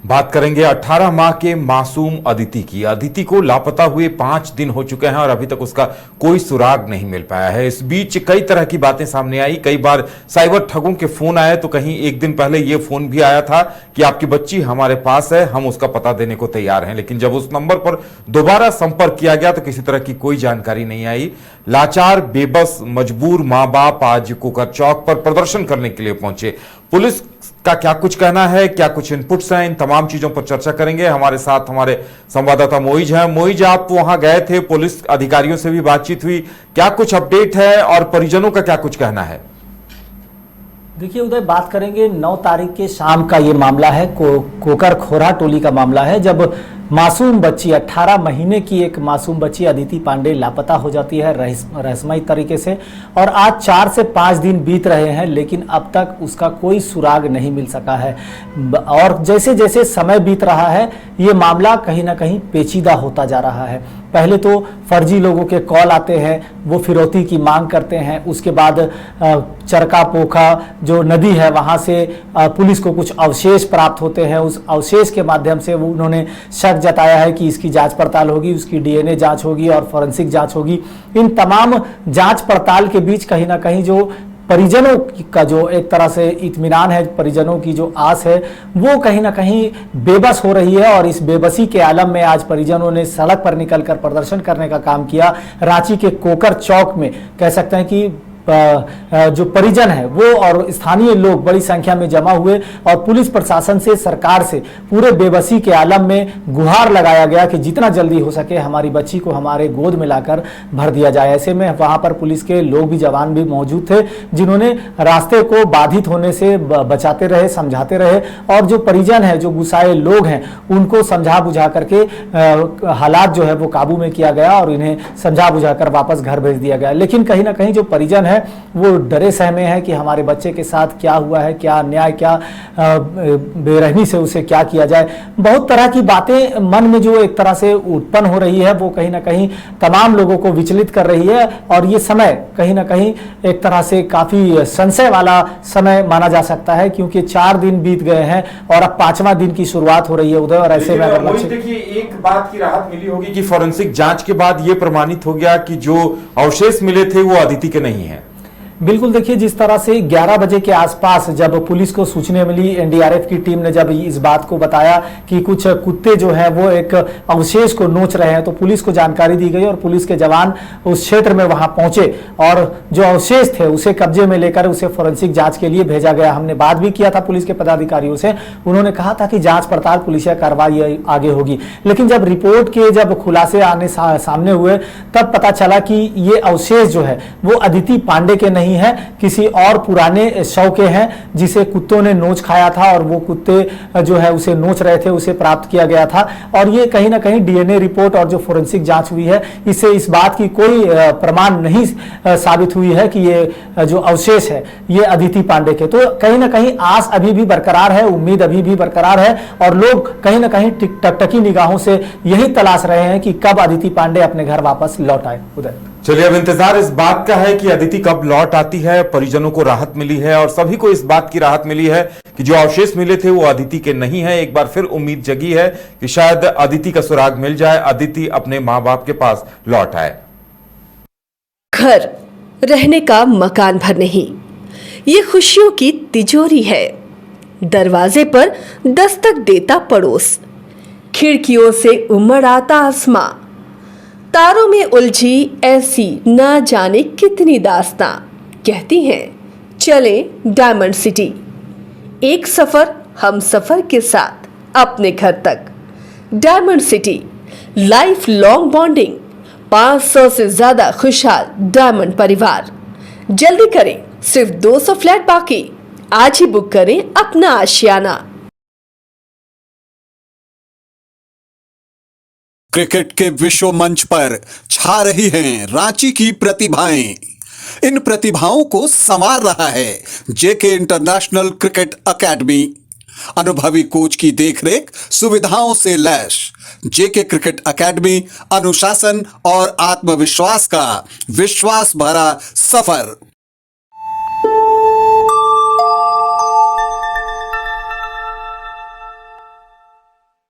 बात करेंगे 18 माह के मासूम अदिति की। अदिति को लापता हुए 5 दिन हो चुके हैं और अभी तक उसका कोई सुराग नहीं मिल पाया है। इस बीच कई तरह की बातें सामने आई। कई बार साइबर ठगों के फोन आए, तो कहीं एक दिन पहले यह फोन भी आया था कि आपकी बच्ची हमारे पास है, हम उसका पता देने को तैयार हैं। लेकिन जब उस नंबर पर दोबारा संपर्क किया गया तो किसी तरह की कोई जानकारी नहीं आई। लाचार, बेबस, मजबूर मां बाप आज कोकर चौक पर प्रदर्शन करने के लिए पहुंचे। पुलिस का क्या कुछ कहना है, क्या कुछ इनपुट्स हैं, इन तमाम चीजों पर चर्चा करेंगे। हमारे साथ हमारे संवाददाता मोइज हैं। मोइज, आप वहां गए थे, पुलिस अधिकारियों से भी बातचीत हुई, क्या कुछ अपडेट है और परिजनों का क्या कुछ कहना है? देखिए उदय, बात करेंगे 9 तारीख के शाम का ये मामला है। कोकर खोरा टोली का मामला है, जब मासूम बच्ची 18 महीने की एक मासूम बच्ची अदिति पांडे लापता हो जाती है रहस्यमयी तरीके से। और आज 4 से 5 दिन बीत रहे हैं, लेकिन अब तक उसका कोई सुराग नहीं मिल सका है। और जैसे जैसे समय बीत रहा है, ये मामला कहीं ना कहीं पेचीदा होता जा रहा है। पहले तो फर्जी लोगों के कॉल आते हैं, वो फिरौती की मांग करते हैं। उसके बाद चरका पोखा जो नदी है, वहाँ से पुलिस को कुछ अवशेष प्राप्त होते हैं। उस अवशेष के माध्यम से वो उन्होंने शक जताया है कि इसकी जांच पड़ताल होगी, उसकी डीएनए जांच होगी और फॉरेंसिक जांच होगी। इन तमाम जांच पड़ताल के बीच कहीं ना कहीं जो परिजनों का जो एक तरह से इत्मीनान है, परिजनों की जो आस है, वो कहीं ना कहीं बेबस हो रही है। और इस बेबसी के आलम में आज परिजनों ने सड़क पर निकलकर प्रदर्शन करने का काम किया। रांची के कोकर चौक में कह सकते हैं कि जो परिजन है वो और स्थानीय लोग बड़ी संख्या में जमा हुए और पुलिस प्रशासन से, सरकार से पूरे बेबसी के आलम में गुहार लगाया गया कि जितना जल्दी हो सके हमारी बच्ची को हमारे गोद में लाकर भर दिया जाए। ऐसे में वहां पर पुलिस के लोग भी, जवान भी मौजूद थे, जिन्होंने रास्ते को बाधित होने से बचाते रहे, समझाते रहे। और जो परिजन है, जो गुस्साए लोग हैं, उनको समझा बुझा करके हालात जो है वो काबू में किया गया और इन्हें समझा बुझा कर वापस घर भेज दिया गया। लेकिन कहीं ना कहीं जो परिजन है वो डरे सहमे है कि हमारे बच्चे के साथ क्या हुआ है, क्या अन्याय, क्या बेरहमी से उसे क्या किया जाए। बहुत तरह की बातें मन में जो एक तरह से उत्पन्न हो रही है, वो कहीं ना कहीं तमाम लोगों को विचलित कर रही है। और ये समय कहीं ना कहीं एक तरह से काफी संशय वाला समय माना जा सकता है, क्योंकि 4 दिन बीत गए हैं और अब 5वां दिन की शुरुआत हो रही है उदय। और ऐसे में देखिए, एक बात की राहत मिली होगी कि फॉरेंसिक जांच के बाद ये प्रमाणित हो गया कि जो अवशेष मिले थे वो अदिति के नहीं है। बिल्कुल, देखिए जिस तरह से 11 बजे के आसपास जब पुलिस को सूचना मिली, एनडीआरएफ की टीम ने जब इस बात को बताया कि कुछ कुत्ते जो हैं वो एक अवशेष को नोच रहे हैं, तो पुलिस को जानकारी दी गई और पुलिस के जवान उस क्षेत्र में वहां पहुंचे और जो अवशेष थे उसे कब्जे में लेकर उसे फोरेंसिक जांच के लिए भेजा गया। हमने बात भी किया था पुलिस के पदाधिकारियों से, उन्होंने कहा था कि जांच पड़ताल, पुलिस कार्रवाई आगे होगी। लेकिन जब रिपोर्ट के जब खुलासे आने सामने हुए, तब पता चला कि ये अवशेष जो है वो अदिति पांडे के नहीं है, किसी और पुराने शव के हैं, जिसे कुत्तों ने नोच खाया था और वो कुत्ते जो है उसे नोच रहे थे, उसे प्राप्त किया गया था। और ये कहीं ना कहीं डीएनए रिपोर्ट और जो फोरेंसिक जांच हुई है, इससे इस बात की कोई प्रमाण नहीं साबित हुई है कि ये जो अवशेष है ये अदिति पांडे के। तो कहीं ना कहीं आस अभी भी बरकरार है, उम्मीद अभी भी बरकरार है और लोग कहीं ना कहीं टकटकी निगाहों से यही तलाश रहे हैं कि कब अदिति पांडे अपने घर वापस लौट आए। उदय, चलिए, अब इंतजार इस बात का है कि अदिति कब लौट आती है। परिजनों को राहत मिली है और सभी को इस बात की राहत मिली है कि जो अवशेष मिले थे वो अदिति के नहीं है। एक बार फिर उम्मीद जगी है कि शायद अदिति का सुराग मिल जाए, अदिति अपने मां बाप के पास लौट आए। घर रहने का मकान भर नहीं, ये खुशियों की तिजोरी है। दरवाजे पर दस्तक देता पड़ोस, खिड़कियों से उमड़ आता आसमां, तारों में उलझी ऐसी ना जाने कितनी दास्तां। कहती हैं चले डायमंड सिटी, एक सफर हम सफर के साथ अपने घर तक। Diamond city, life long bonding, 500 से ज्यादा खुशहाल डायमंड परिवार। जल्दी करें, सिर्फ 200 फ्लैट बाकी। आज ही बुक करें अपना आशियाना। क्रिकेट के विश्व मंच पर छा रही हैं रांची की प्रतिभाएं। इन प्रतिभाओं को संवार रहा है जेके इंटरनेशनल क्रिकेट एकेडमी। अनुभवी कोच की देखरेख, सुविधाओं से लैस जेके क्रिकेट एकेडमी अनुशासन और आत्मविश्वास का विश्वास भरा सफर।